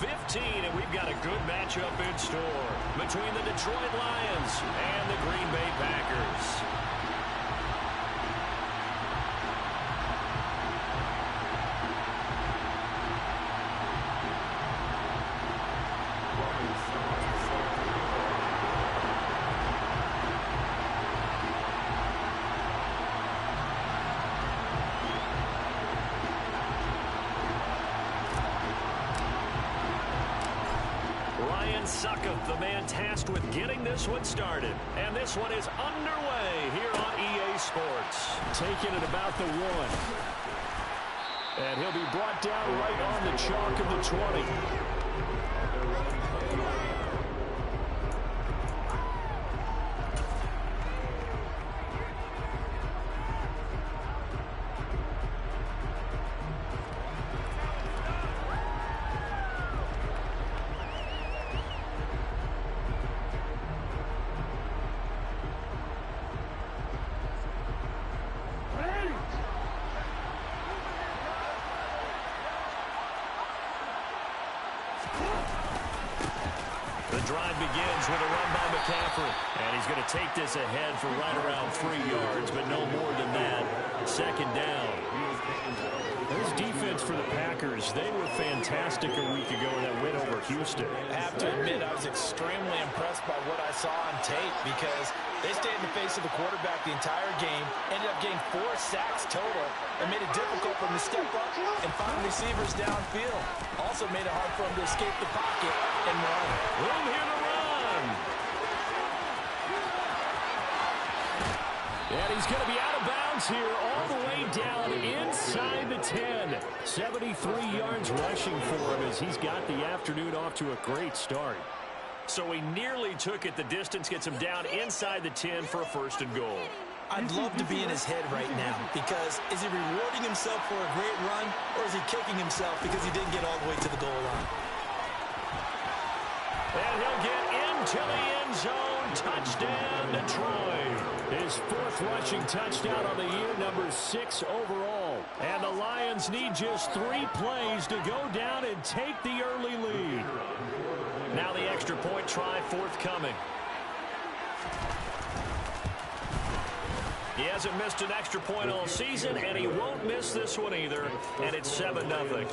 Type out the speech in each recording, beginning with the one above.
15, and we've got a good matchup in store between the Detroit Lions and the Green Bay Packers. The man tasked with getting this one started. And this one is underway here on EA Sports. Taking it about the 1. And he'll be brought down right on the chalk of the 20. Drive begins with a run by McCaffrey. And he's going to take this ahead for right around 3 yards, but no more than that. Second down. This defense for the Packers, they were fantastic a week ago in that win over Houston. I have to admit, I was extremely impressed by what I saw on tape because they stayed in the face of the quarterback the entire game, ended up getting 4 sacks total, and made it difficult for him to step up and find receivers downfield. Also made it hard for him to escape the pocket and run. Room here to run. And he's going to be out of bounds here all the way down inside the 10. 73 yards rushing for him as he's got the afternoon off to a great start. So he nearly took it the distance, gets him down inside the 10 for a 1st and goal. I'd love to be in his head right now because is he rewarding himself for a great run or is he kicking himself because he didn't get all the way to the goal line? And he'll get into the end zone. Touchdown, Detroit. His 4th rushing touchdown on the year, number 6 overall. And the Lions need just 3 plays to go down and take the early lead. Now the extra point try forthcoming. He hasn't missed an extra point all season, and he won't miss this one either. And it's 7-0.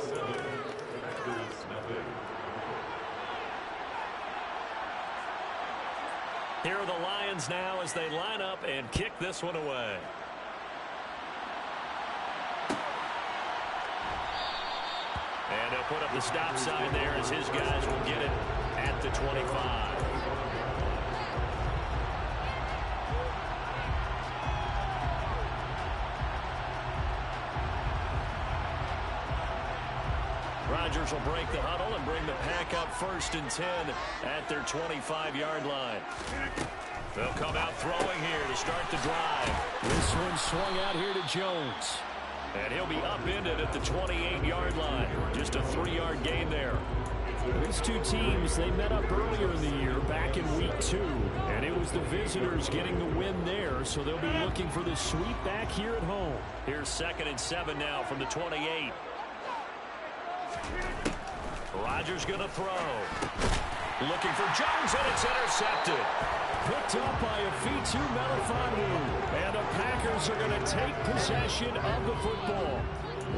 Here are the Lions now as they line up and kick this one away. And he'll put up the stop sign there as his guys will get it at the 25. Rodgers will break the huddle and bring the pack up 1st and 10 at their 25-yard line. They'll come out throwing here to start the drive. This one swung out here to Jones. And he'll be upended at the 28-yard line. Just a 3-yard gain there. These two teams, they met up earlier in the year, back in week 2. And it was the visitors getting the win there, so they'll be looking for the sweep back here at home. Here's 2nd and 7 now from the 28. Rodgers going to throw. Looking for Jones, and it's intercepted. Picked up by a Fitu Melifonwu. And the Packers are going to take possession of the football.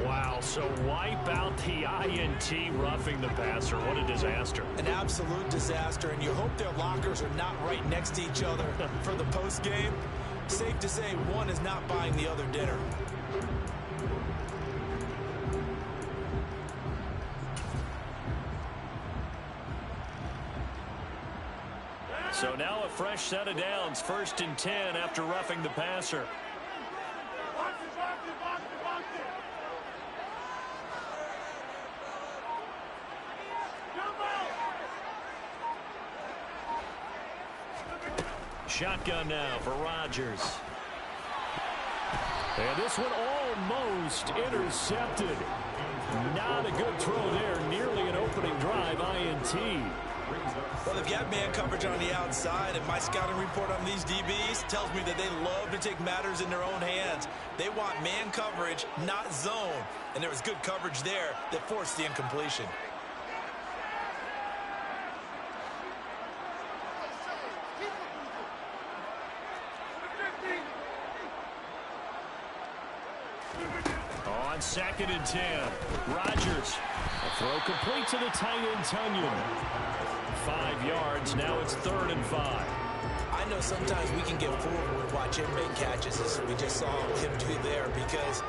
Wow, so wipe out the INT roughing the passer. What a disaster. An absolute disaster, and you hope their lockers are not right next to each other for the postgame. Safe to say one is not buying the other dinner. So now a fresh set of downs, 1st and 10 after roughing the passer. Shotgun now for Rodgers. And this one almost intercepted. Not a good throw there. Nearly an opening drive, INT. Well, if you have man coverage on the outside, and my scouting report on these DBs tells me that they love to take matters in their own hands. They want man coverage, not zone. And there was good coverage there that forced the incompletion. on 2nd and 10. Rodgers. A throw complete to the tight end, Tunyon. 5 yards. Now it's 3rd and 5. I know sometimes we can get fooled when we watch him make catches, as we just saw him do there, because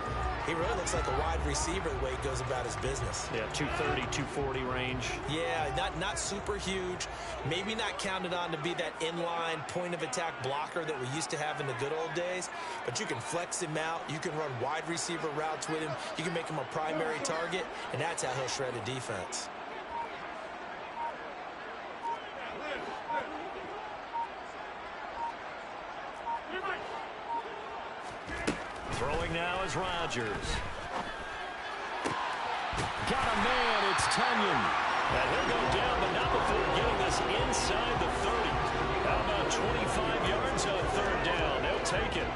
he really looks like a wide receiver the way he goes about his business. Yeah, 230, 240 range. Yeah, not super huge. Maybe not counted on to be that inline point-of-attack blocker that we used to have in the good old days. But you can flex him out. You can run wide receiver routes with him. You can make him a primary target, and that's how he'll shred a defense. Throwing now is Rodgers. Got a man, it's Tunyon. And he'll go down, but not before getting this inside the 30. How about 25 yards on 3rd down? They'll take it.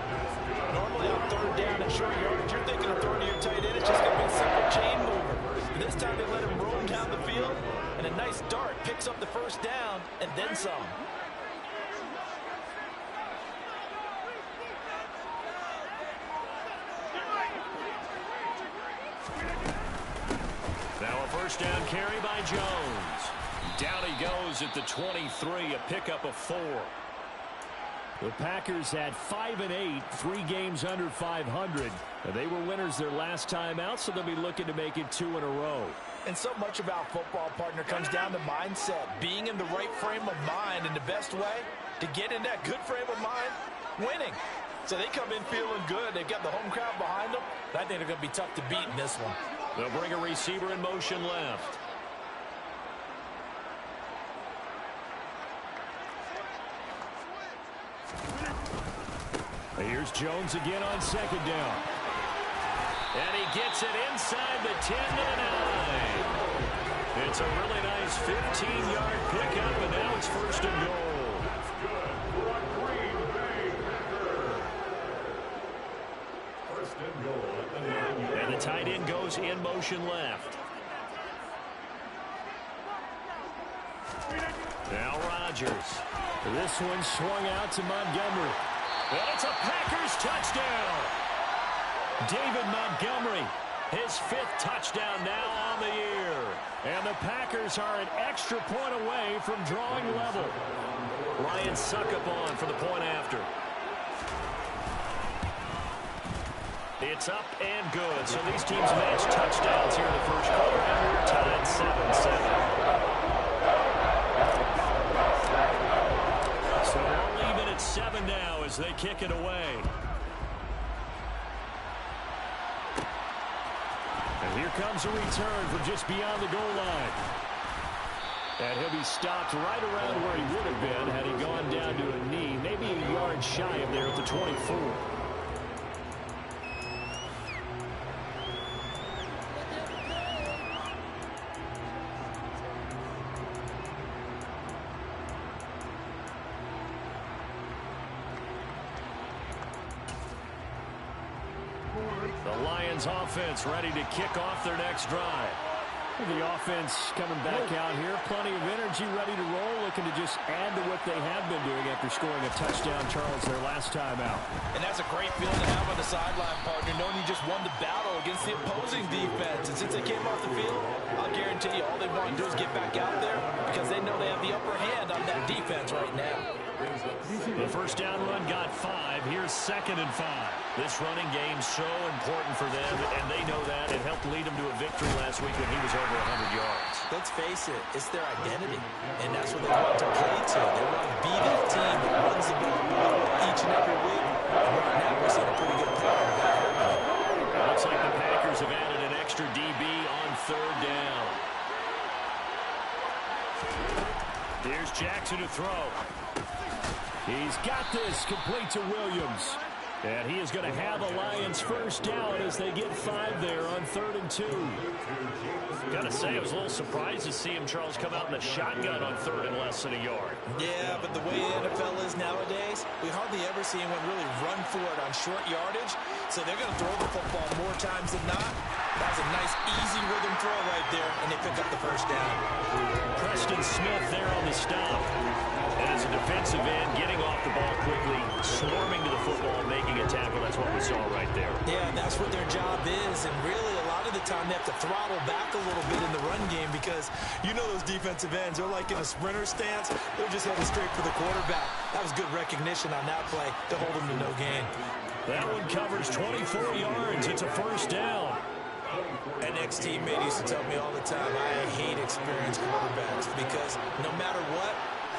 Normally on 3rd down and short yardage, you're thinking of throwing to your tight end. It's just going to be a simple chain mover. This time they let him roam down the field, and a nice dart picks up the 1st down and then some. Now a 1st down carry by Jones. Down he goes at the 23, a pickup of 4. The Packers had 5 and 8, 3 games under 500. They were winners their last time out, so they'll be looking to make it 2 in a row. And so much about football, partner, comes down to mindset. Being in the right frame of mind, and the best way to get in that good frame of mind, winning. So they come in feeling good. They've got the home crowd behind them. I think they're going to be tough to beat in this one. They'll bring a receiver in motion left. Here's Jones again on 2nd down. And he gets it inside the 10 to the 9. It's a really nice 15-yard pickup, and now it's 1st and goal. And the tight end goes in motion left. Now Rodgers. This one swung out to Montgomery. And it's a Packers touchdown. David Montgomery, his 5th touchdown now on the year. And the Packers are an extra point away from drawing level. Lions suck up on for the point after. It's up and good. So these teams match touchdowns here in the 1st quarter, and we're tied 7-7. So they're even at 7 now as they kick it away. And here comes a return from just beyond the goal line. And he'll be stopped right around where he would have been had he gone down to a knee, maybe a yard shy of there at the 24. The Lions offense ready to kick off their next drive. The offense coming back out here. Plenty of energy, ready to roll, looking to just add to what they have been doing after scoring a touchdown, Charles, their last time out. And that's a great feeling to have on the sideline, partner, knowing you just won the battle against the opposing defense. And since they came off the field, I'll guarantee you all they want to do is get back out there because they know they have the upper hand on that defense right now. The 1st down run got 5. Here's 2nd and 5. This running game so important for them, and they know that. It helped lead them to a victory last week when he was over 100 yards. Let's face it, it's their identity, and that's what they want to play to. They want to be that team that runs the ball each and every week. And right now, we're seeing a pretty good pattern of that happening. Looks like the Packers have added an extra DB on 3rd down. Here's Jackson to throw. He's got this complete to Williams. And he is going to have a Lions 1st down as they get 5 there on 3rd and 2. Gotta say, I was a little surprised to see him, Charles, come out in the shotgun on 3rd and less than a yard. Yeah, but the way the NFL is nowadays, we hardly ever see anyone really run for it on short yardage. So they're going to throw the football more times than not. That's a nice, easy rhythm throw right there, and they pick up the 1st down. Preston Smith there on the stop. And as a defensive end, getting off the ball quickly, swarming to the football, making a tackle. That's what we saw right there. Yeah, and that's what their job is. And really, a lot of the time, they have to throttle back a little bit in the run game because you know those defensive ends, they're like in a sprinter stance. They're just heading straight for the quarterback. That was good recognition on that play to hold them to no gain. That one covers 24 yards. It's a first down. An ex-teammate used to tell me all the time, I hate experienced quarterbacks because no matter what,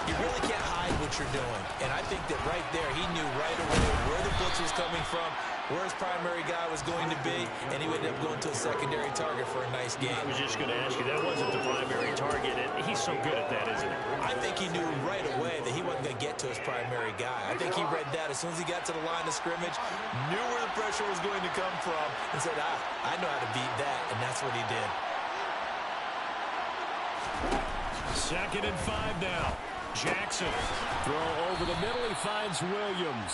you really can't hide what you're doing. And I think that right there, he knew right away where the blitz was coming from, where his primary guy was going to be, and he would end up going to a secondary target for a nice game. I was just going to ask you, that wasn't the primary target, and he's so good at that, isn't he? I think he knew right away that he wasn't going to get to his primary guy. I think he read that as soon as he got to the line of scrimmage, knew where the pressure was going to come from, and said, I know how to beat that, and that's what he did. 2nd and 5 now. Jackson. Throw over the middle. He finds Williams.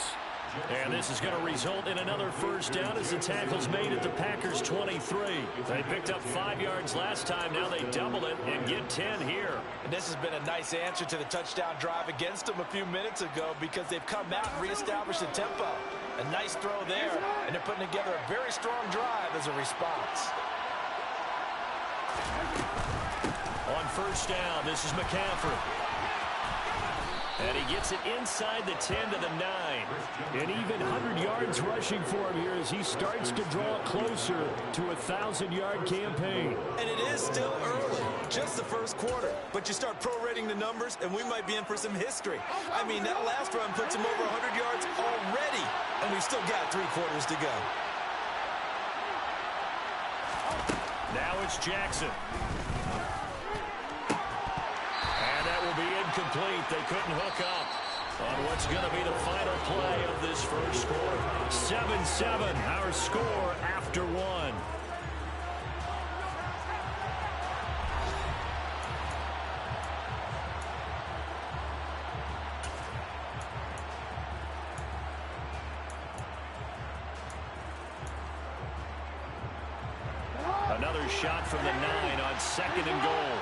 And this is going to result in another first down as the tackle's made at the Packers' 23. They picked up 5 yards last time. Now they double it and get 10 here. And this has been a nice answer to the touchdown drive against them a few minutes ago because they've come out and reestablished the tempo. A nice throw there, and they're putting together a very strong drive as a response. On first down, this is McCaffrey. And he gets it inside the 10 to the 9. And even 100 yards rushing for him here as he starts to draw closer to a 1,000-yard campaign. And it is still early, just the first quarter. But you start prorating the numbers, and we might be in for some history. I mean, that last run puts him over 100 yards already, and we've still got 3 quarters to go. Now it's Jackson. Will be incomplete. They couldn't hook up on what's going to be the final play of this first quarter. 7-7, our score after 1. Another shot from the 9 on 2nd and goal.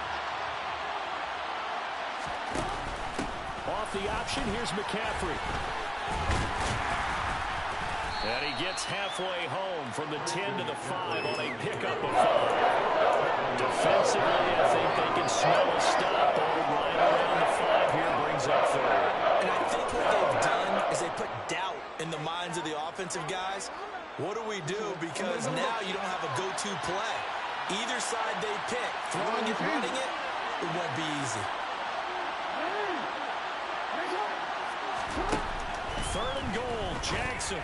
Off the option, here's McCaffrey. And he gets halfway home from the 10 to the 5 on a pickup of 5. Defensively, I think they can smell a stop. Right around the 5 here brings up 3rd. And I think what they've done is they put doubt in the minds of the offensive guys. What do we do? Because now you don't have a go-to play. Either side they pick, throwing it, running it, it won't be easy. 3rd and goal, Jackson.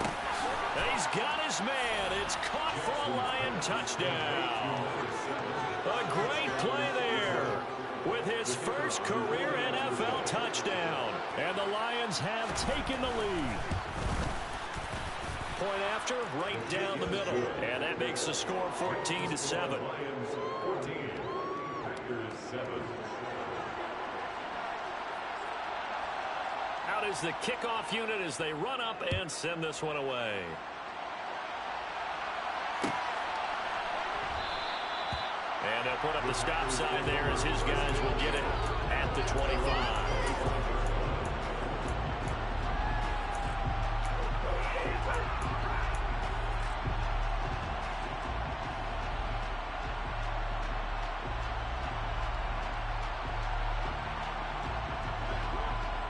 And he's got his man. It's caught for a Lion touchdown. A great play there with his first career NFL touchdown. And the Lions have taken the lead. Point after, right down the middle. And that makes the score 14-7. Out is the kickoff unit as they run up and send this one away. And they'll put up the stop sign there as his guys will get it at the 25.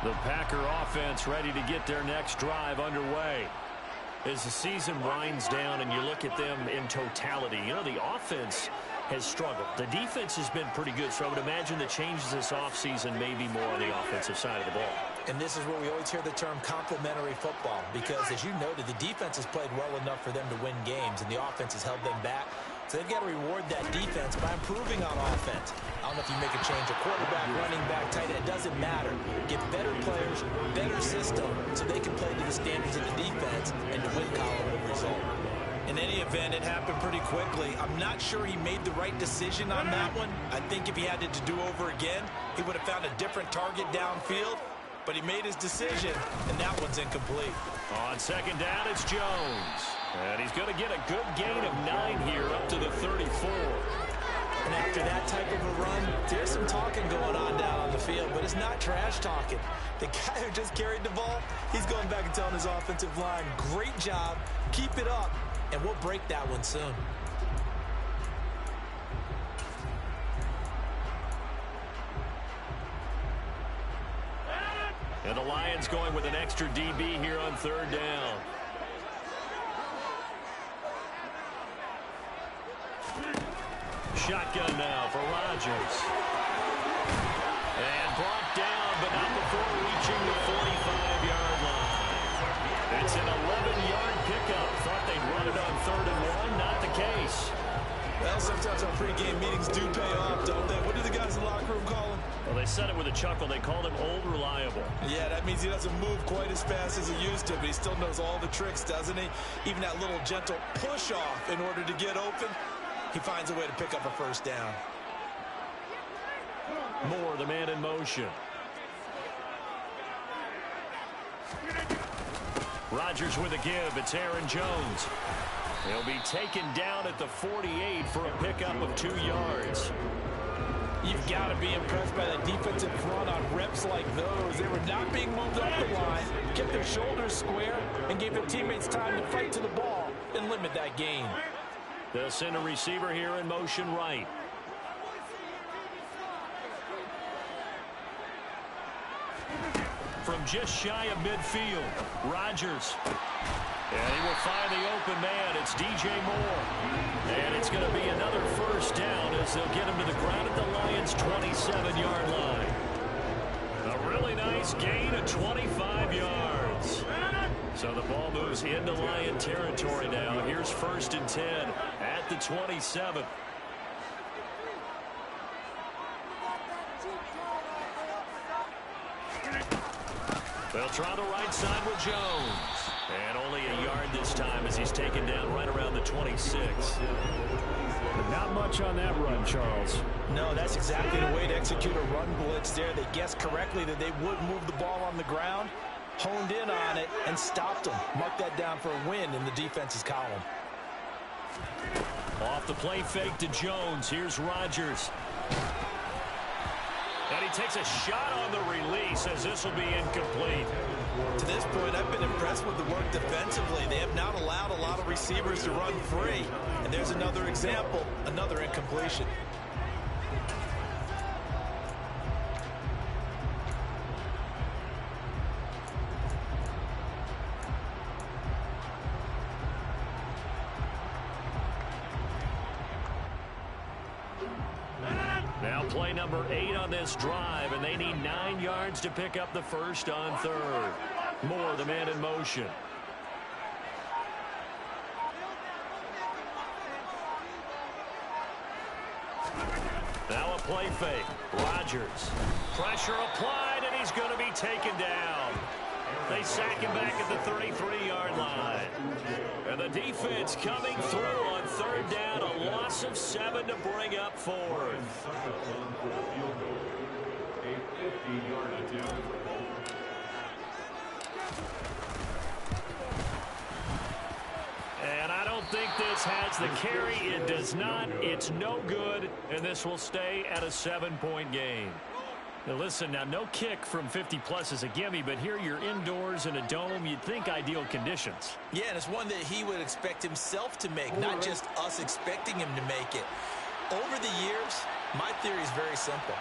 The Packer offense ready to get their next drive underway. As the season winds down and you look at them in totality, you know, the offense has struggled. The defense has been pretty good, so I would imagine the changes this offseason may be more on the offensive side of the ball. And this is where we always hear the term complementary football because, as you noted, the defense has played well enough for them to win games, and the offense has held them back. So they've got to reward that defense by improving on offense. I don't know if you make a change, a quarterback, running back, tight end, it doesn't matter. Get better players, better system, so they can play to the standards of the defense, and the win column will result. In any event, it happened pretty quickly. I'm not sure he made the right decision on that one. I think if he had it to do over again, he would have found a different target downfield. But he made his decision, and that one's incomplete. On 2nd down, it's Jones. And he's going to get a good gain of 9 here up to the 34. And after that type of a run, there's some talking going on down on the field, but it's not trash talking. The guy who just carried the ball, he's going back and telling his offensive line, great job, keep it up, and we'll break that one soon. And the Lions going with an extra DB here on third down. Shotgun now for Rodgers. And brought down, but not before reaching the 45-yard line. It's an 11-yard pickup. Thought they'd run it on 3rd and 1. Not the case. Well, sometimes our pregame meetings do pay off, don't they? What do the guys in the locker room call him? Well, they said it with a chuckle. They called him Old Reliable. Yeah, that means he doesn't move quite as fast as he used to, but he still knows all the tricks, doesn't he? Even that little gentle push-off in order to get open. He finds a way to pick up a first down. Moore, the man in motion. Rodgers with a give. It's Aaron Jones. He'll be taken down at the 48 for a pickup of 2 yards. You've got to be impressed by the defensive front on reps like those. They were not being moved up the line, kept their shoulders square, and gave their teammates time to fight to the ball and limit that gain. They'll send a receiver here in motion right. From just shy of midfield, Rodgers. And he will find the open man. It's DJ Moore. And it's going to be another first down as they'll get him to the ground at the Lions' 27-yard line. A really nice gain of 25 yards. So the ball moves into Lion territory now. Here's 1st and 10 at the 27. They'll try the right side with Jones. And only a yard this time as he's taken down right around the 26. But not much on that run, Charles. No, that's exactly the way to execute a run blitz there. They guessed correctly that they would move the ball on the ground, honed in on it, and stopped them. Mark that down for a win in the defense's column. Off the play fake to Jones. Here's Rodgers. And he takes a shot on the release as this will be incomplete. To this point, I've been impressed with the work defensively. They have not allowed a lot of receivers to run free. And there's another example, another incompletion. Now play number 8 on this drive, and they need 9 yards to pick up the first on 3rd. Moore, the man in motion. Now a play fake. Rodgers. Pressure applied, and he's going to be taken down. They sack him back at the 33-yard line. And the defense coming through on 3rd down. A loss of 7 to bring up 4th. And I don't think this has the carry. It does not. It's no good. And this will stay at a 7-point game. Now listen, now no kick from 50-plus is a gimme, but here you're indoors in a dome. You'd think ideal conditions. Yeah, and it's one that he would expect himself to make, not just us expecting him to make it. Over the years, my theory is very simple.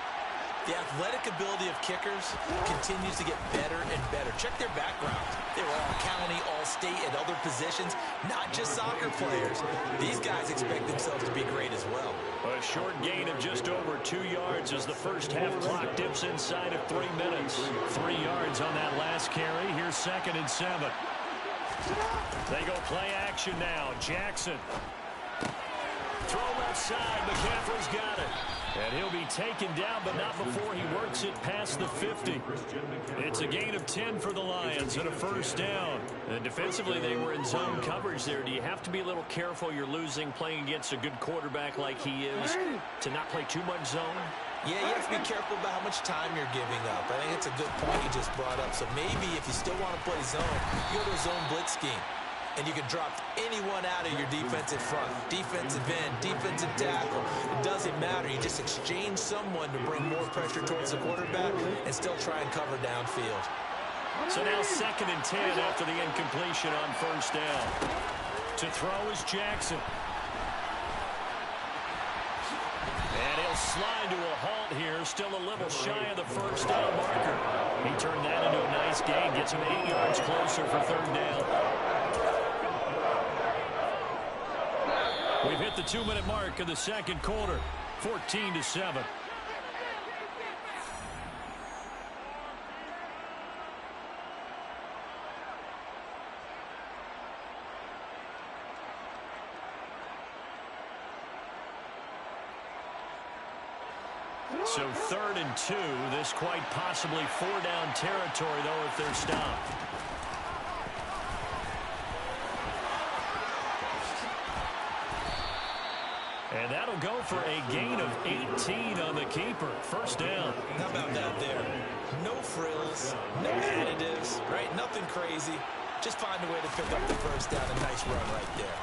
The athletic ability of kickers continues to get better and better. Check their backgrounds. They were all county, all state, at other positions, not just soccer players. These guys expect themselves to be great as well. A short gain of just over 2 yards as the first half clock dips inside of 3 minutes. 3 yards on that last carry. Here's 2nd and 7. They go play action now. Jackson. Throw left side. McCaffrey's got it. And he'll be taken down, but not before he works it past the 50. It's a gain of 10 for the Lions and a first down. And defensively, they were in zone coverage there. Do you have to be a little careful? You're losing, playing against a good quarterback like he is, to not play too much zone? Yeah, you have to be careful about how much time you're giving up. I think it's a good point you just brought up. So maybe if you still want to play zone, you go to a zone blitz scheme. and you can drop anyone out of your defensive front. Defensive end, defensive tackle. It doesn't matter. You just exchange someone to bring more pressure towards the quarterback and still try and cover downfield. So now 2nd and 10 after the incompletion on first down. To throw is Jackson. And he'll slide to a halt here, still a little shy of the first down marker. He turned that into a nice gain, gets him 8 yards closer for 3rd down. We've hit the 2-minute mark of the 2nd quarter, 14-7. So 3rd and 2. This quite possibly 4-down territory, though, if they're stopped. And that'll go for a gain of 18 on the keeper. First down. How about that there? No frills, no additives, right? Nothing crazy. Just find a way to pick up the first down. A nice run right there.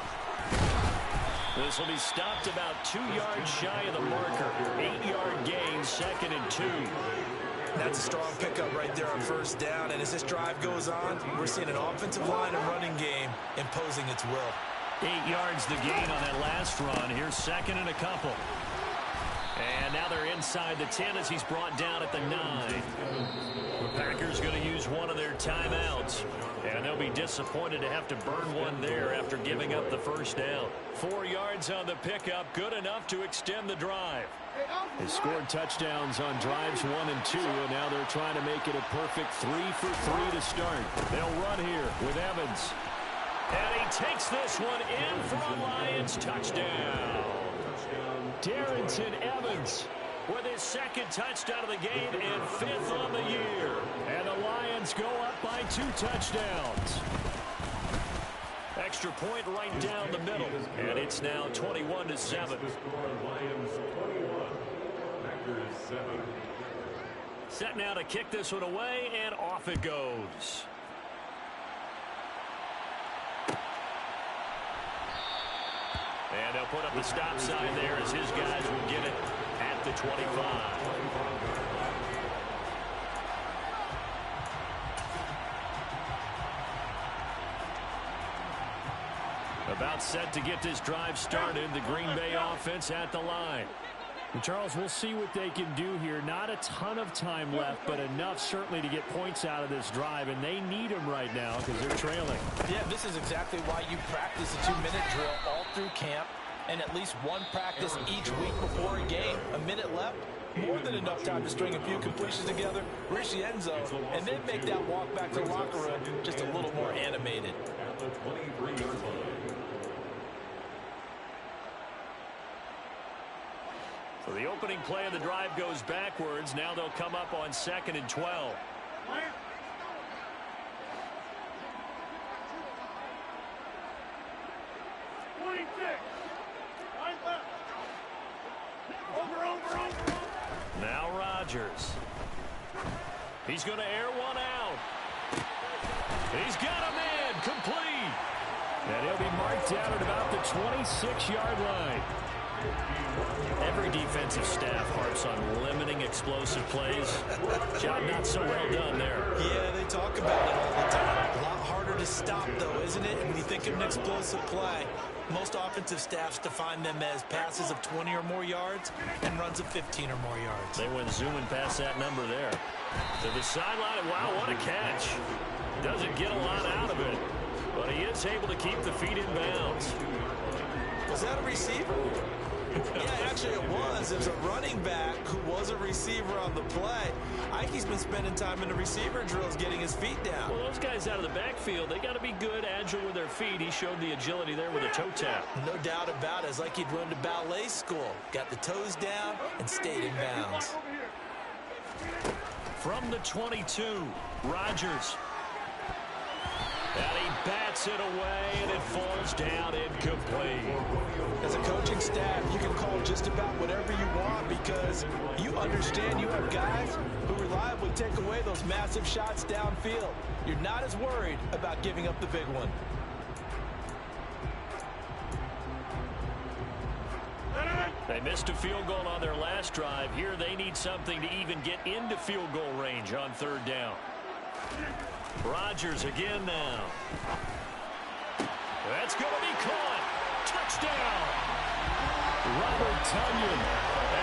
This will be stopped about 2 yards shy of the marker. 8-yard gain, 2nd and 2. That's a strong pickup right there on first down. And as this drive goes on, we're seeing an offensive line and running game imposing its will. 8 yards the gain on that last run. Here's 2nd and a couple. And now they're inside the 10 as he's brought down at the 9. The Packers going to use one of their timeouts. And they'll be disappointed to have to burn one there after giving up the first down. 4 yards on the pickup, good enough to extend the drive. They scored touchdowns on drives 1 and 2, and now they're trying to make it a perfect 3 for 3 to start. They'll run here with Evans. And he takes this one in for a Lions touchdown. Darrington Evans with his 2nd touchdown of the game and 5th on the year. And the Lions go up by 2 touchdowns. Extra point right down the middle. And it's now 21-7. Set now to kick this one away, and off it goes. And they'll put up the stop sign there as his guys will get it at the 25. About set to get this drive started. The Green Bay offense at the line. And Charles, we'll see what they can do here. Not a ton of time left, but enough certainly to get points out of this drive, and they need them right now because they're trailing. Yeah, this is exactly why you practice a 2-minute drill all through camp and at least one practice each week before a game. A minute left, more than enough time to string a few completions together, reach the end zone, and then make that walk back to the locker room just a little more animated. So the opening play of the drive goes backwards. Now they'll come up on 2nd and 12. Now Rodgers. He's going to air one out. He's got a man complete. And he'll be marked down at about the 26-yard line. Every defensive staff harps on limiting explosive plays. Job not so well done there. Yeah, they talk about it all the time. A lot harder to stop, though, isn't it? And when you think of an explosive play, most offensive staffs define them as passes of 20 or more yards and runs of 15 or more yards. They went zooming past that number there. To the sideline, wow, what a catch. Doesn't get a lot out of it, but he is able to keep the feet in bounds. Was that a receiver? Yeah, actually it was. It was a running back who was a receiver on the play. Ikey's been spending time in the receiver drills getting his feet down. Well, those guys out of the backfield, they got to be good, agile with their feet. He showed the agility there with a toe tap. No doubt about it. It's like he'd run to ballet school. Got the toes down and stayed in bounds. From the 22, Rodgers. And he bats it away, and it falls down incomplete. As a coaching staff, you can call just about whatever you want because you understand you have guys who reliably take away those massive shots downfield. You're not as worried about giving up the big one. They missed a field goal on their last drive. Here they need something to even get into field goal range on third down. Rodgers again now. That's going to be caught. Touchdown. Robert Tonyan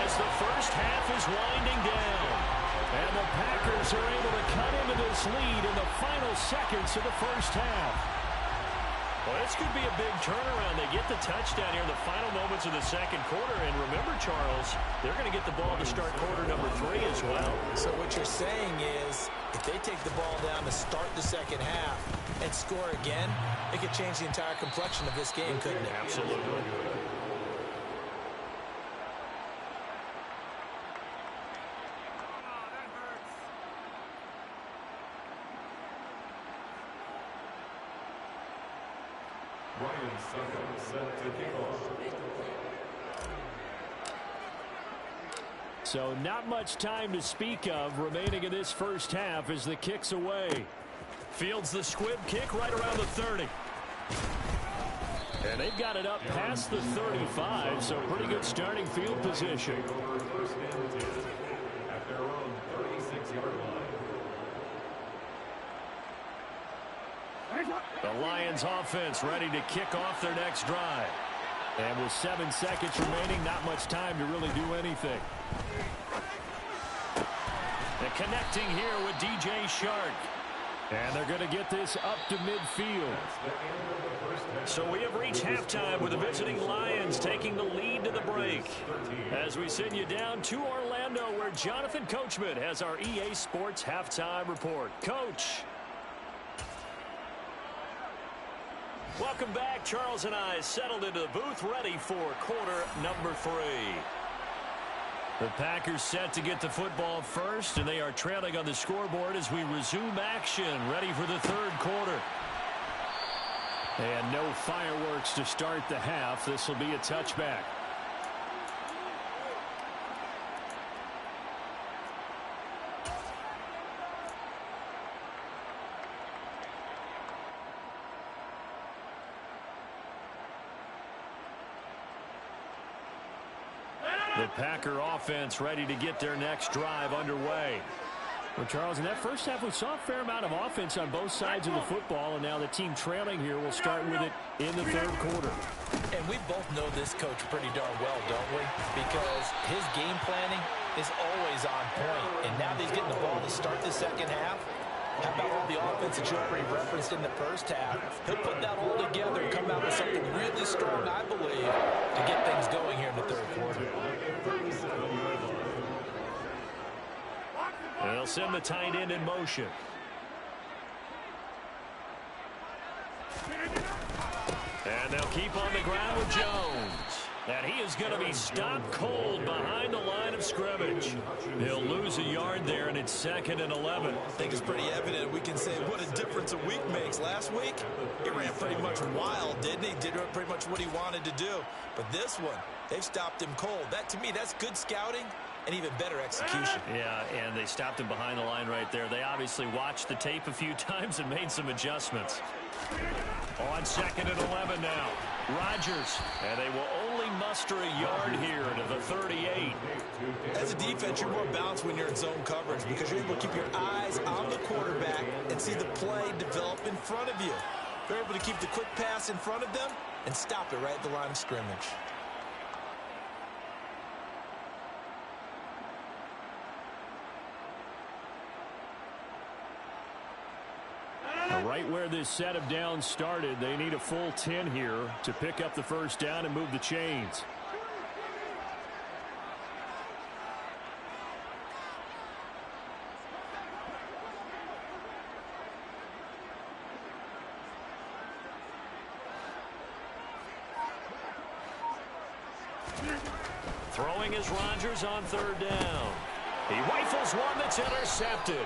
As the first half is winding down. and the Packers are able to cut into this lead in the final seconds of the first half. Well, this could be a big turnaround. They get the touchdown here in the final moments of the second quarter. And remember, Charles, they're going to get the ball to start quarter number 3 as well. So what you're saying is if they take the ball down to start the second half and score again, it could change the entire complexion of this game, couldn't it? Absolutely. So not much time to speak of remaining in this first half as the kick's away. Fields the squib kick right around the 30. And they've got it up past the 35, so pretty good starting field position. The Lions offense ready to kick off their next drive. And with 7 seconds remaining, not much time to really do anything. And connecting here with DJ Shark. And they're going to get this up to midfield. So we have reached halftime with the visiting Lions taking the lead to the break. As we send you down to Orlando, where Jonathan Coachman has our EA Sports halftime report. Coach. Welcome back. Charles and I settled into the booth ready for quarter number 3. The Packers set to get the football first, and they are trailing on the scoreboard as we resume action, ready for the third quarter. And no fireworks to start the half. This will be a touchback. The Packer offense ready to get their next drive underway. Well, Charles, in that first half, we saw a fair amount of offense on both sides of the football, and now the team trailing here will start with it in the third quarter. And we both know this coach pretty darn well, don't we? Because his game planning is always on point. And now that he's getting the ball to start the second half, how about all the offense that you already referenced in the first half? He'll put that all together and come out with something really strong, I believe, to get things going here in the third quarter. And they'll send the tight end in motion. And they'll keep on the ground with Jones. And he is going to be stopped cold behind the line of scrimmage. He'll lose a yard there, and it's 2nd and 11. I think it's pretty evident. We can say what a difference a week makes. Last week, he ran pretty much wild, didn't he? Did pretty much what he wanted to do. But this one, they've stopped him cold. That, to me, that's good scouting and even better execution. Yeah, and they stopped him behind the line right there. They obviously watched the tape a few times and made some adjustments. On 2nd and 11 now. Rodgers, and they will only muster a yard here to the 38. As a defense, you're more balanced when you're in zone coverage because you're able to keep your eyes on the quarterback and see the play develop in front of you. They're able to keep the quick pass in front of them and stop it right at the line of scrimmage. Right where this set of downs started, they need a full 10 here to pick up the first down and move the chains. Throwing is Rodgers on third down. He rifles one that's intercepted.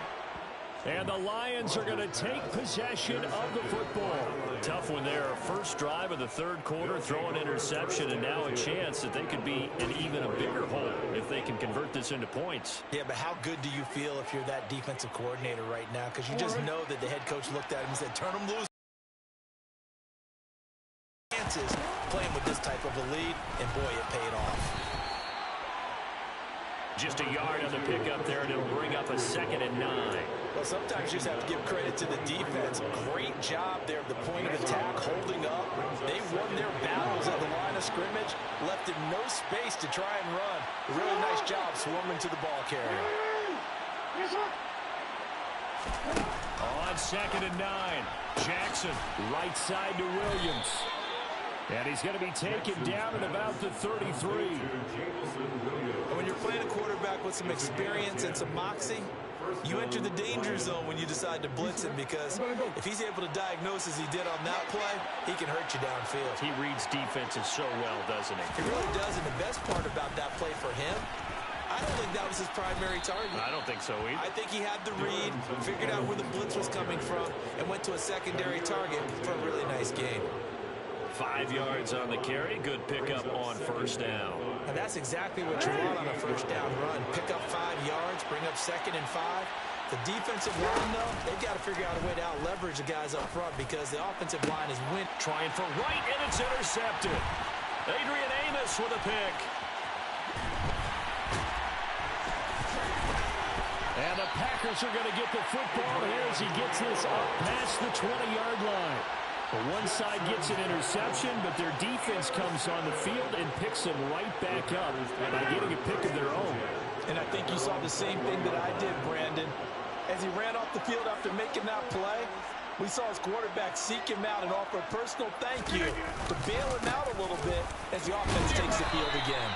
And the Lions are going to take possession of the football. Tough one there. First drive of the third quarter, throw an interception, and now a chance that they could be in even a bigger hole if they can convert this into points. Yeah, but how good do you feel if you're that defensive coordinator right now? Because you just know that the head coach looked at him and said, turn them loose. Chances playing with this type of a lead, and boy, it paid off. just a yard on the pickup there, and it'll bring up a 2nd and 9. Well, sometimes you just have to give credit to the defense. Great job there at the point of attack, holding up. They won their battles at the line of scrimmage, left him no space to try and run. Really nice job swarming to the ball carrier. On 2nd and 9, Jackson, right side to Williams. And he's going to be taken down at about the 33. When you're playing a quarterback with some experience and some moxie, you enter the danger zone when you decide to blitz him, because if he's able to diagnose as he did on that play, he can hurt you downfield. He reads defenses so well, doesn't he? He really does, and the best part about that play for him, I don't think that was his primary target. I don't think so either. I think he had the read, figured out where the blitz was coming from, and went to a secondary target for a really nice game. 5 yards on the carry. Good pickup on 1st down. And that's exactly what you want on a 1st down run. Pick up 5 yards, bring up 2nd and 5. The defensive line, though, they've got to figure out a way to out-leverage the guys up front, because the offensive line is trying for right, and it's intercepted. Adrian Amos with a pick. And the Packers are going to get the football here as he gets this up past the 20-yard line. But one side gets an interception, but their defense comes on the field and picks them right back up by getting a pick of their own. And I think you saw the same thing that I did, Brandon. As he ran off the field after making that play, we saw his quarterback seek him out and offer a personal thank you to bail him out a little bit as the offense takes the field again.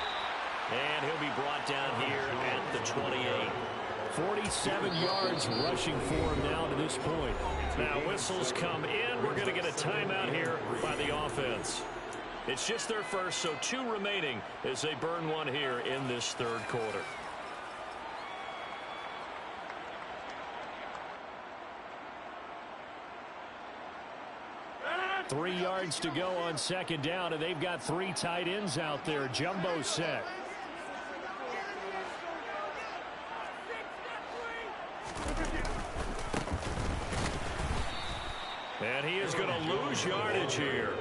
And he'll be brought down here at the 28. 47 yards rushing for him now to this point. Now whistles come in. We're going to get a timeout here by the offense. It's just their first, so 2 remaining as they burn one here in this 3rd quarter. Three yards to go on 2nd down, and they've got 3 tight ends out there. Jumbo set. And he is going to lose yardage here.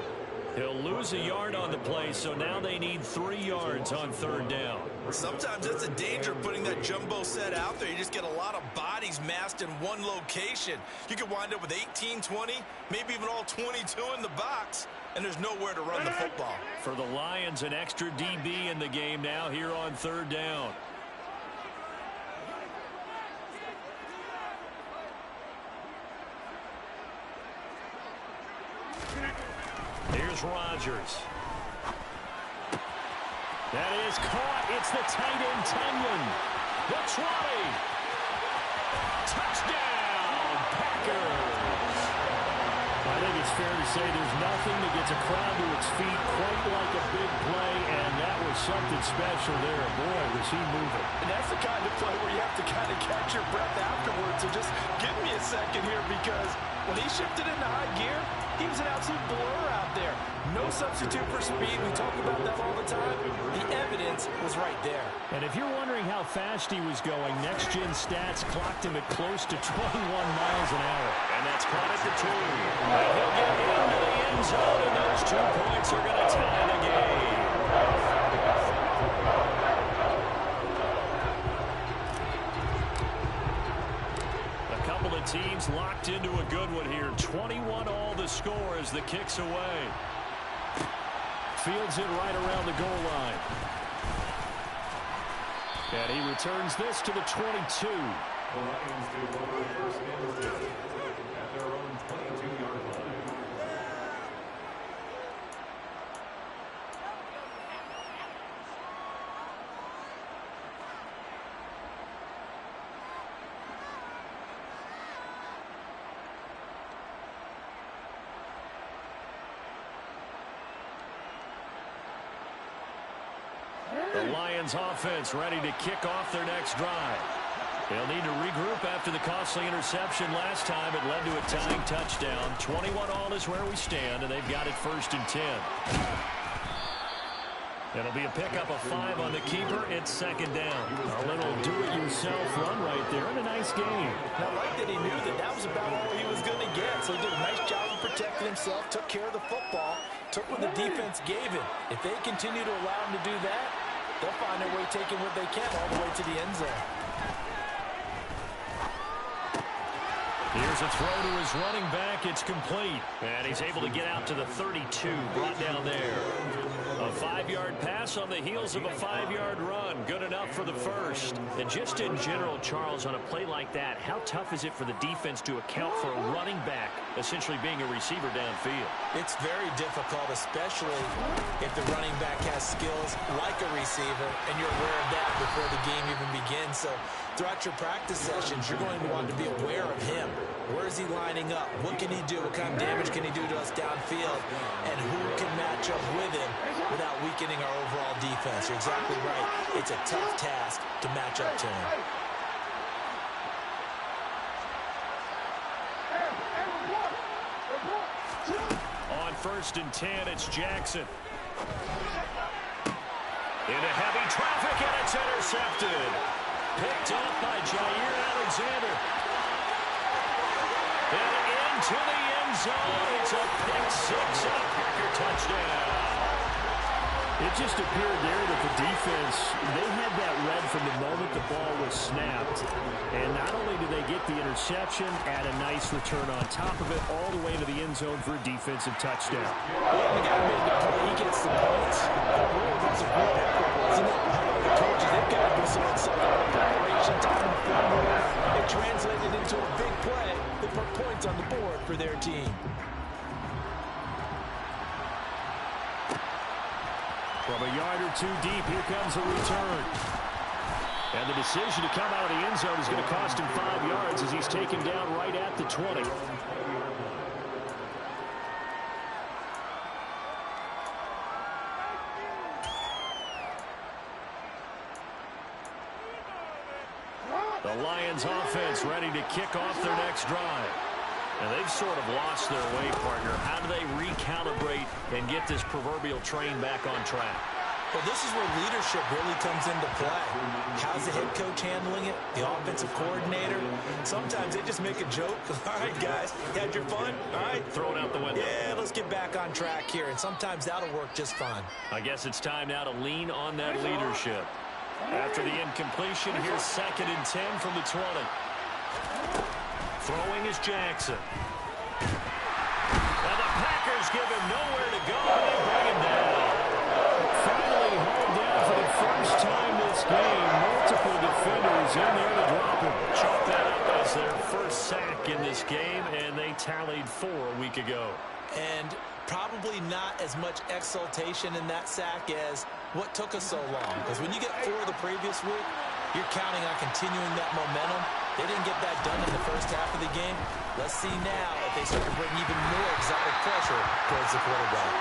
He'll lose a yard on the play, so now they need 3 yards on 3rd down. Sometimes that's a danger, putting that jumbo set out there. You just get a lot of bodies massed in one location. You could wind up with 18, 20, maybe even all 22 in the box, and there's nowhere to run the football. For the Lions, an extra DB in the game now here on 3rd down. Here's Rodgers. That is caught. It's the tight end, Tunyon. The 20. Touchdown, Packers. I think it's fair to say there's nothing that gets a crowd to its feet quite like a big play, and that was something special there. Boy, was he moving. And that's the kind of play where you have to kind of catch your breath afterwards. So just give me a second here, because when he shifted into high gear, he was an absolute blur out there. No substitute for speed. We talk about that all the time. The evidence was right there. And if you're wondering how fast he was going, next-gen stats clocked him at close to 21 miles an hour. And that's caught at the 2. And he'll get into the end zone, and those 2 points are going to tie the game. A couple of teams locked into a good one here. 21 all the score as the kick's away. Fields it right around the goal line. And he returns this to the 22. The Lions do one of the first down at their own 22-yard line. The Lions offense ready to kick off their next drive. They'll need to regroup after the costly interception last time. It led to a tying touchdown. 21 all is where we stand, and they've got it 1st and 10. It'll be a pickup of 5 on the keeper. It's 2nd down. A little do-it-yourself run right there, and a nice game. Now, like that, he knew that that was about all he was going to get, so he did a nice job of protecting himself, took care of the football, took what the defense gave him. If they continue to allow him to do that, they'll find their way taking what they can all the way to the end zone. Here's a throw to his running back. It's complete. And he's able to get out to the 32, brought down there. A 5-yard pass on the heels of a 5-yard run. Good enough for the first. And just in general, Charles, on a play like that, how tough is it for the defense to account for a running back essentially being a receiver downfield? It's very difficult, especially if the running back has skills like a receiver, and you're aware of that before the game even begins. So throughout your practice sessions, you're going to want to be aware of him. Where is he lining up? What can he do? What kind of damage can he do to us downfield? And who can match up with him without weakening our overall defense? You're exactly right. It's a tough task to match up to him. On 1st and 10, it's Jackson. Into heavy traffic, and it's intercepted. Picked up by Jair Alexander. And into the end zone. It's a pick-6 and a Packer touchdown. It just appeared there that the defense, they had that read from the moment the ball was snapped. And not only did they get the interception, add a nice return on top of it, all the way to the end zone for a defensive touchdown. The guy made the play, he gets the points. That really was a good effort, wasn't it? The coaches, they've got to be so excited about preparation time and formula. It translated into a big play that put points on the board for their team. From a yard or two deep, here comes a return. And the decision to come out of the end zone is going to cost him 5 yards as he's taken down right at the 20. The Lions offense ready to kick off their next drive. And they've sort of lost their way, partner. How do they recalibrate and get this proverbial train back on track? Well, this is where leadership really comes into play. How's the head coach handling it? The offensive coordinator? Sometimes they just make a joke. All right, guys, you had your fun? All right. Throw it out the window. Yeah, let's get back on track here. And sometimes that'll work just fine. I guess it's time now to lean on that leadership. After the incompletion, here's 2nd and 10 from the 20. Throwing is Jackson. And the Packers give him nowhere to go, and they bring him down. Finally hauled down for the first time this game. Multiple defenders in there to drop him. Chalk that up as their first sack in this game, and they tallied 4 a week ago. And probably not as much exultation in that sack as what took us so long. Because when you get 4 the previous week, you're counting on continuing that momentum. They didn't get that done in the first half of the game. Let's see now if they start to bring even more exotic pressure towards the quarterback.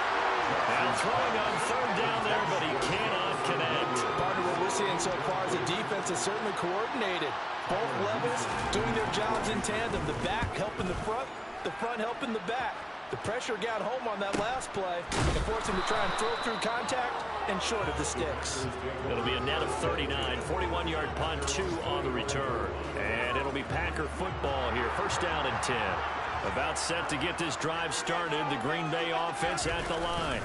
And throwing on 3rd down there, but he cannot connect. Partner, what we're seeing so far is the defense is certainly coordinated. Both levels doing their jobs in tandem. The back helping the front helping the back. The pressure got home on that last play and forced him to try and throw through contact and short of the sticks. It'll be a net of 39, 41-yard punt, 2 on the return. And it'll be Packer football here, 1st down and 10. About set to get this drive started, the Green Bay offense at the line.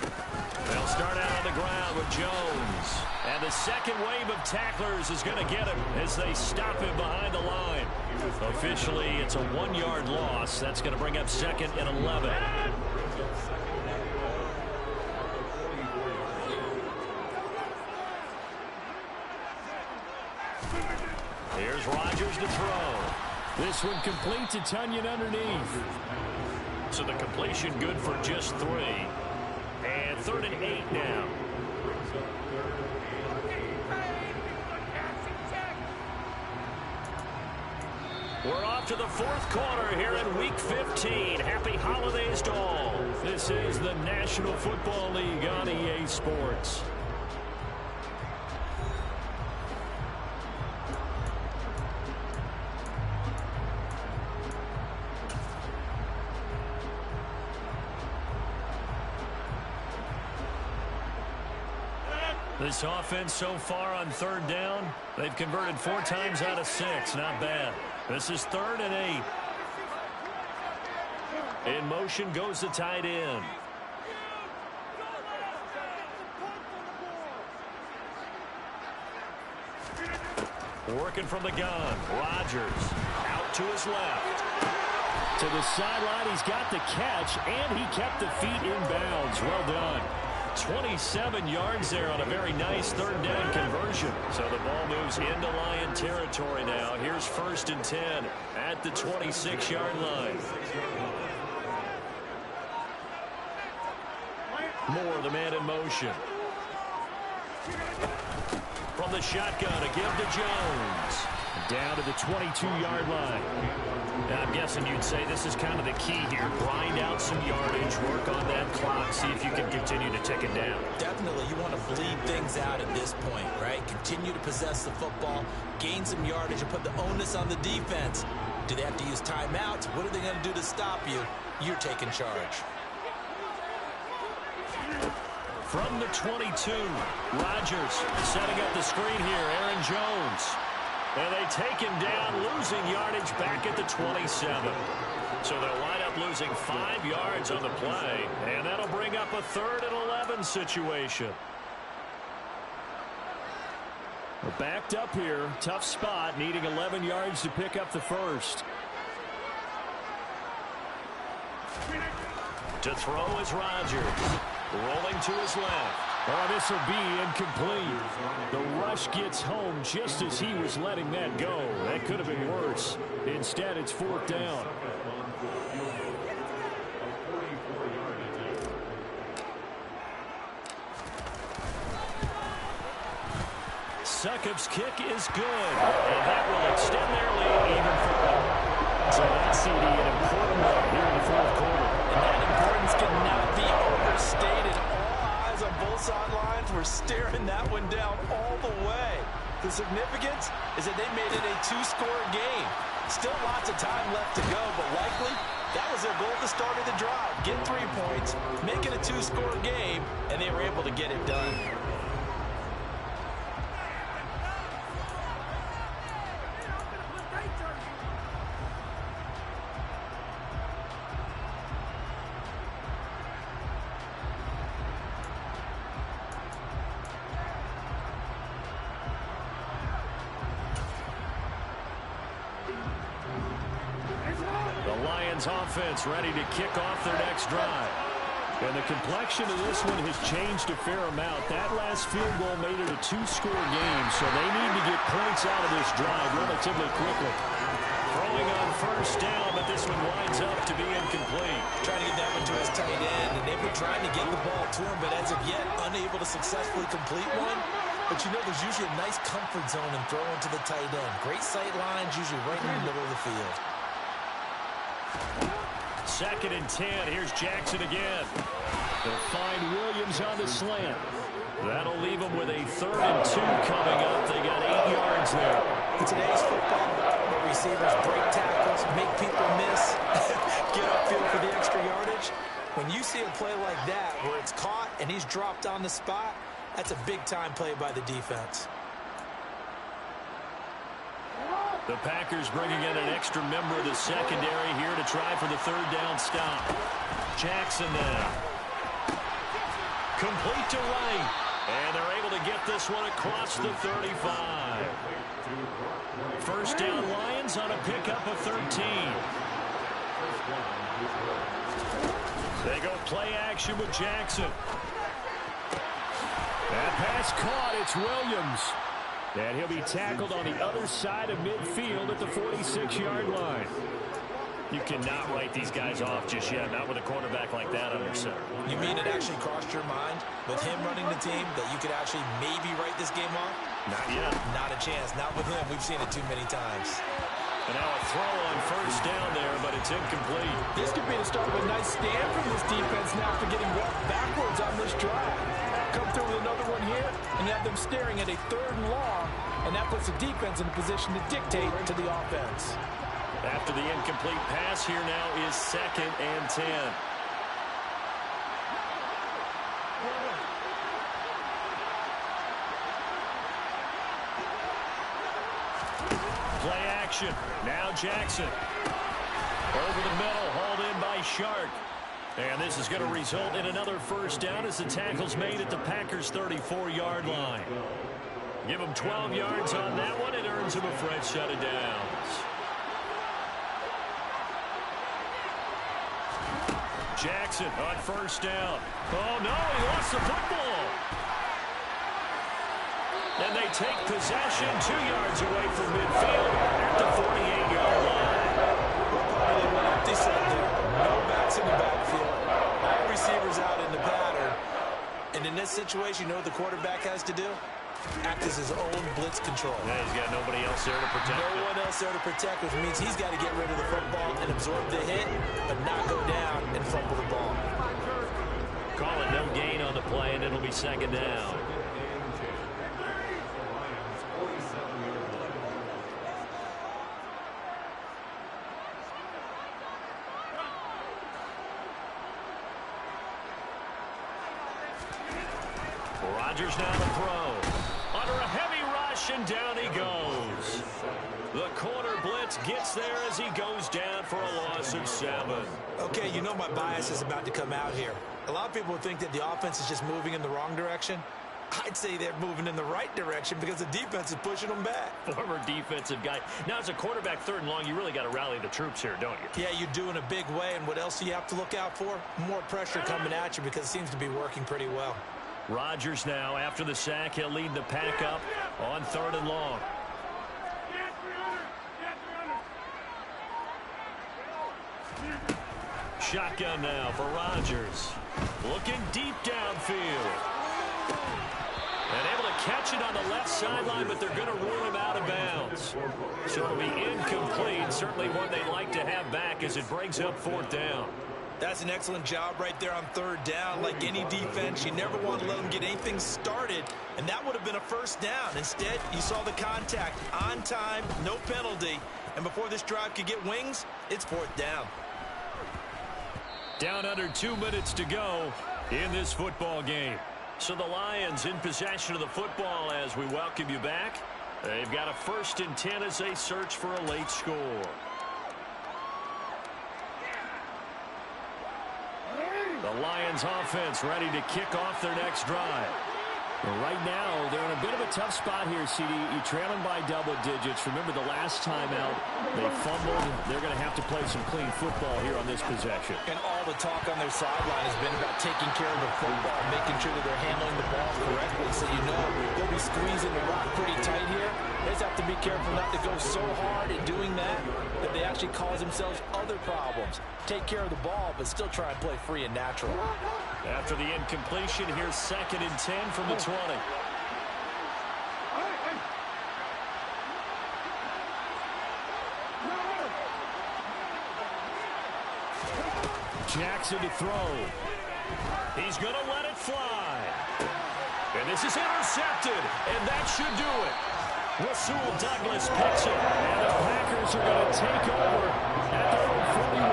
They'll start out on the ground with Jones. And the second wave of tacklers is going to get him as they stop him behind the line. Officially, it's a 1-yard loss. That's going to bring up 2nd and 11. Here's Rodgers to throw. This one complete to Tunyon underneath. So the completion good for just 3. And 3rd and 8 now. We're off to the 4th quarter here in Week 15. Happy holidays to all. This is the National Football League on EA Sports. This offense so far on 3rd down, they've converted 4 times out of 6. Not bad. This is 3rd and 8. In motion goes the tight end. Working from the gun. Rodgers out to his left. To the sideline, he's got the catch, and he kept the feet in bounds. Well done. 27 yards there on a very nice third down conversion. So the ball moves into Lion territory now. Here's 1st and 10 at the 26-yard line. More of the man in motion. From the shotgun, a give to Jones. Down to the 22-yard line. I'm guessing you'd say this is kind of the key here. Grind out some yardage, work on that clock, see if you can continue to tick it down. Definitely, you want to bleed things out at this point, right? Continue to possess the football, gain some yardage, and put the onus on the defense. Do they have to use timeouts? What are they going to do to stop you? You're taking charge. From the 22, Rodgers setting up the screen here. Aaron Jones. And they take him down, losing yardage back at the 27. So they'll wind up losing 5 yards on the play. And that'll bring up a 3rd and 11 situation. We're backed up here. Tough spot, needing 11 yards to pick up the first. To throw is Rodgers. Rolling to his left. Oh, this will be incomplete. The rush gets home just as he was letting that go. That could have been worse. Instead, it's 4th down. Sukup's kick is good. And that will extend their lead even further. So that's CD an important one here in the 4th quarter. And that importance cannot be overstated. All eyes on both sidelines were staring that one down all the way. The significance is that they made it a 2-score game. Still lots of time left to go, but likely that was their goal at the start of the drive. Get 3 points, make it a 2-score game, and they were able to get it done. Offense ready to kick off their next drive. And the complexion of this one has changed a fair amount. That last field goal made it a 2-score game, so they need to get points out of this drive relatively quickly. Throwing on 1st down, but this one winds up to be incomplete. Trying to get that one to his tight end, and they've been trying to get the ball to him, but as of yet, unable to successfully complete one. But you know, there's usually a nice comfort zone in throwing to the tight end. Great sight lines, usually right in the middle of the field. 2nd and 10. Here's Jackson again. They'll find Williams on the slant. That'll leave them with a 3rd and 2 coming up. They got 8 yards there. In today's football, where receivers break tackles, make people miss, get upfield for the extra yardage. When you see a play like that, where it's caught and he's dropped on the spot, that's a big-time play by the defense. The Packers bringing in an extra member of the secondary here to try for the 3rd down stop. Jackson now. Complete to right. And they're able to get this one across the 35. 1st down Lions on a pickup of 13. They go play action with Jackson. That pass caught. It's Williams. And he'll be tackled on the other side of midfield at the 46-yard line. You cannot write these guys off just yet, not with a quarterback like that under center. You mean it actually crossed your mind with him running the team that you could actually maybe write this game off? Not yet. Not a chance. Not with him. We've seen it too many times. And now a throw on 1st down there, but it's incomplete. This could be the start of a nice stand from this defense now after getting walked backwards on this drive. Come through with another one here, and you have them staring at a 3rd and long, and that puts the defense in a position to dictate to the offense. After the incomplete pass, here now is 2nd and 10. Play action. Now Jackson. Over the middle, hauled in by Shark. And this is going to result in another 1st down as the tackle's made at the Packers' 34-yard line. Give him 12 yards on that one. It earns him a fresh set of downs. Jackson on first down. Oh, no, he lost the football. And they take possession 2 yards away from midfield at the 48-yard line. Really went empty set there. No backs in the backfield. All receivers out in the pattern. And in this situation, you know what the quarterback has to do? Act as his own blitz control. Yeah, he's got nobody else there to protect him. No one else there to protect, which means he's got to get rid of the football and absorb the hit, but not go down and fumble the ball. Call it no gain on the play, and it'll be second down. Rodgers now to throw. Under a heavy rush, and down he goes. The corner blitz gets there as he goes down for a loss of 7. Okay, you know my bias is about to come out here. A lot of people think that the offense is just moving in the wrong direction. I'd say they're moving in the right direction because the defense is pushing them back. Former defensive guy. Now, as a quarterback, 3rd and long, you really got to rally the troops here, don't you? Yeah, you do in a big way. And what else do you have to look out for? More pressure coming at you because it seems to be working pretty well. Rodgers now, after the sack, he'll lead the pack up on 3rd and long. Shotgun now for Rodgers. Looking deep downfield. And able to catch it on the left sideline, but they're going to rule him out of bounds. So it'll be incomplete. Certainly one they'd like to have back as it brings up 4th down. That's an excellent job right there on 3rd down. Like any defense, you never want to let them get anything started, and that would have been a 1st down. Instead, you saw the contact on time, no penalty, and before this drive could get wings, it's 4th down. Down under 2 minutes to go in this football game. So the Lions in possession of the football as we welcome you back. They've got a 1st and 10 as they search for a late score. The Lions offense ready to kick off their next drive. Well, right now, they're in a bit of a tough spot here, CD. You're trailing by double digits. Remember the last time out, they fumbled. They're going to have to play some clean football here on this possession. And all the talk on their sideline has been about taking care of the football, making sure that they're handling the ball correctly. So you know they'll be squeezing the rock pretty tight here. They just have to be careful not to go so hard in doing that they actually cause themselves other problems. Take care of the ball, but still try and play free and natural. After the incompletion, here's 2nd and 10 from the 20. Jackson to throw. He's going to let it fly. And this is intercepted, and that should do it. Rasul Douglas picks it, and the Packers are going to take over at their own 41.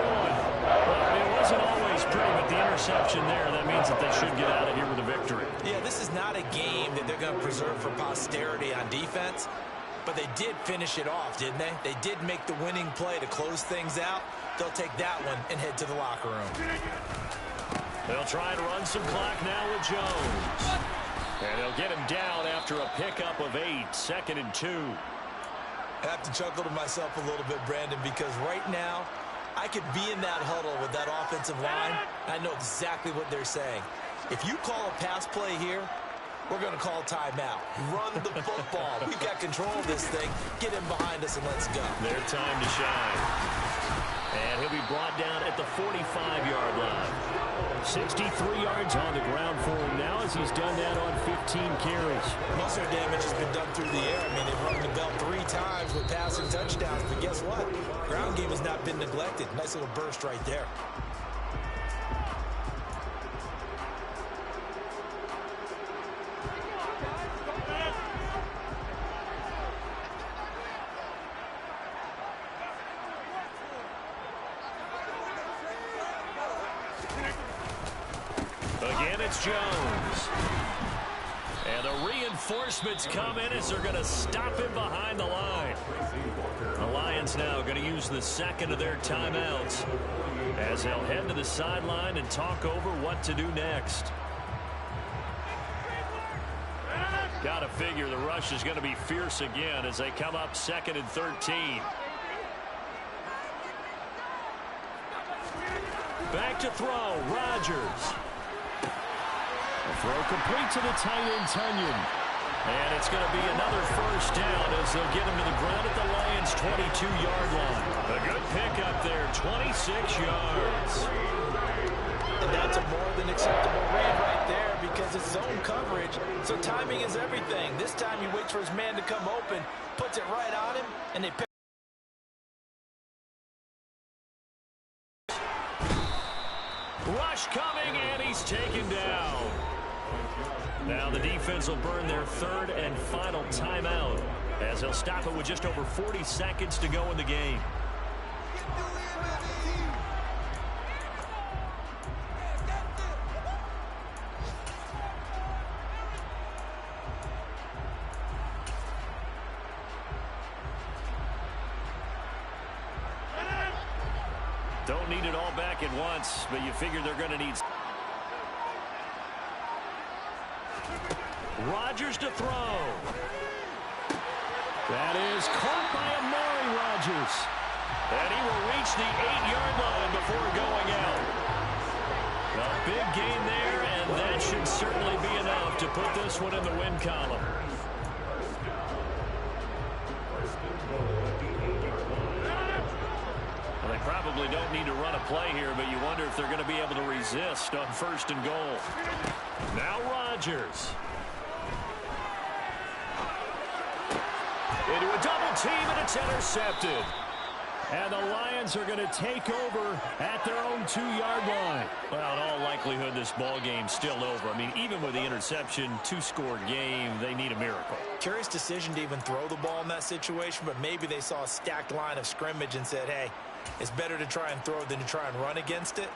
Well, it wasn't always pretty, but the interception there, that means that they should get out of here with a victory. Yeah, this is not a game that they're going to preserve for posterity on defense, but they did finish it off, didn't they? They did make the winning play to close things out. They'll take that one and head to the locker room. They'll try and run some clock now with Jones. And they'll get him down after a pickup of 8, 2nd and 2. I have to chuckle to myself a little bit, Brandon, because right now I could be in that huddle with that offensive line. I know exactly what they're saying. If you call a pass play here, we're going to call timeout. Run the football. We've got control of this thing. Get him behind us and let's go. Their time to shine. And he'll be brought down at the 45-yard line. 63 yards on the ground for him now as he's done that on 15 carries. Most of their damage has been done through the air. I mean, they've rung the bell 3 times with passing touchdowns, but guess what? Ground game has not been neglected. Nice little burst right there. Again, it's Jones. And the reinforcements come in as they're going to stop him behind the line. The Lions now going to use the 2nd of their timeouts as they'll head to the sideline and talk over what to do next. Got to figure the rush is going to be fierce again as they come up 2nd and 13. Back to throw. Rodgers. A throw complete to the tight end, Tunyon. And it's going to be another first down as they'll get him to the ground at the Lions' 22-yard line. A good pickup there, 26 yards. And that's a more than acceptable read right there because it's zone coverage, so timing is everything. This time he waits for his man to come open, puts it right on him, and they pick. Rush coming, and he's taken down. Now the defense will burn their 3rd and final timeout as they'll stop it with just over 40 seconds to go in the game. Don't need it all back at once, but you figure they're going to need. Rodgers to throw. That is caught by Amari Rodgers. And he will reach the 8-yard line before going out. A big gain there, and that should certainly be enough to put this one in the win column. Well, they probably don't need to run a play here, but you wonder if they're going to be able to resist on 1st and goal. Now Rodgers. Into a double team, and it's intercepted. And the Lions are going to take over at their own 2-yard line. Well, in all likelihood, this ball game's still over. I mean, even with the interception, 2-score game, they need a miracle. Curious decision to even throw the ball in that situation, but maybe they saw a stacked line of scrimmage and said, hey, it's better to try and throw than to try and run against it.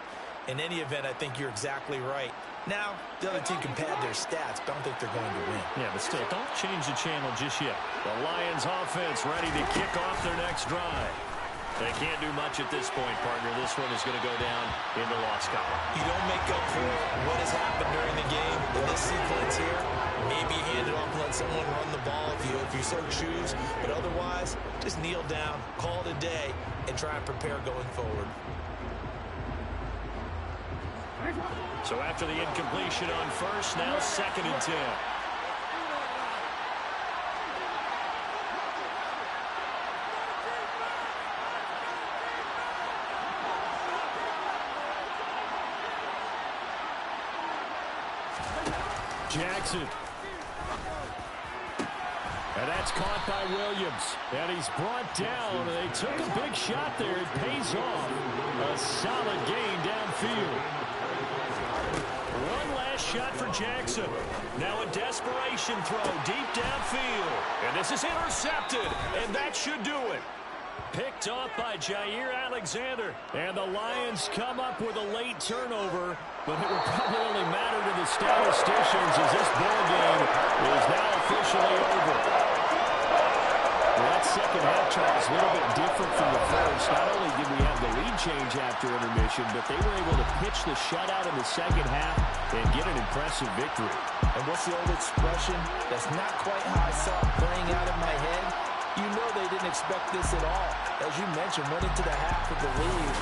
In any event, I think you're exactly right. Now, the other team can pad their stats, but I don't think they're going to win. Yeah, but still, don't change the channel just yet. The Lions offense ready to kick off their next drive. They can't do much at this point, partner. This one is going to go down in the loss column. You don't make up for what has happened during the game in this sequence here. Maybe hand it off and let someone run the ball if you so choose. But otherwise, just kneel down, call it a day, and try and prepare going forward. So after the incompletion on 1st, now 2nd and 10. Jackson. And that's caught by Williams. And he's brought down. And they took a big shot there. It pays off. A solid gain downfield. One last shot for Jackson. Now a desperation throw deep downfield. And this is intercepted. And that should do it. Picked off by Jair Alexander. And the Lions come up with a late turnover, but it will probably only matter to the statisticians as this ball game is now officially over. Well, that second half, Charles, a little bit different from the first. Not only did we have the lead change after intermission, but they were able to pitch the shutout in the second half and get an impressive victory. And what's the old expression? That's not quite how I saw it playing out in my head. You know they didn't expect this at all. As you mentioned, went into the half with the lead.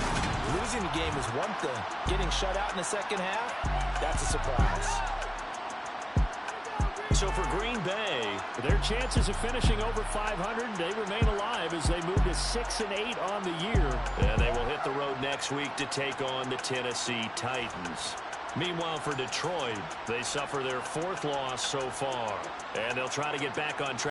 Losing the game is one thing. Getting shut out in the second half, that's a surprise. So for Green Bay, their chances of finishing over 500, they remain alive as they move to 6-8 on the year. And they will hit the road next week to take on the Tennessee Titans. Meanwhile, for Detroit, they suffer their 4th loss so far. And they'll try to get back on track.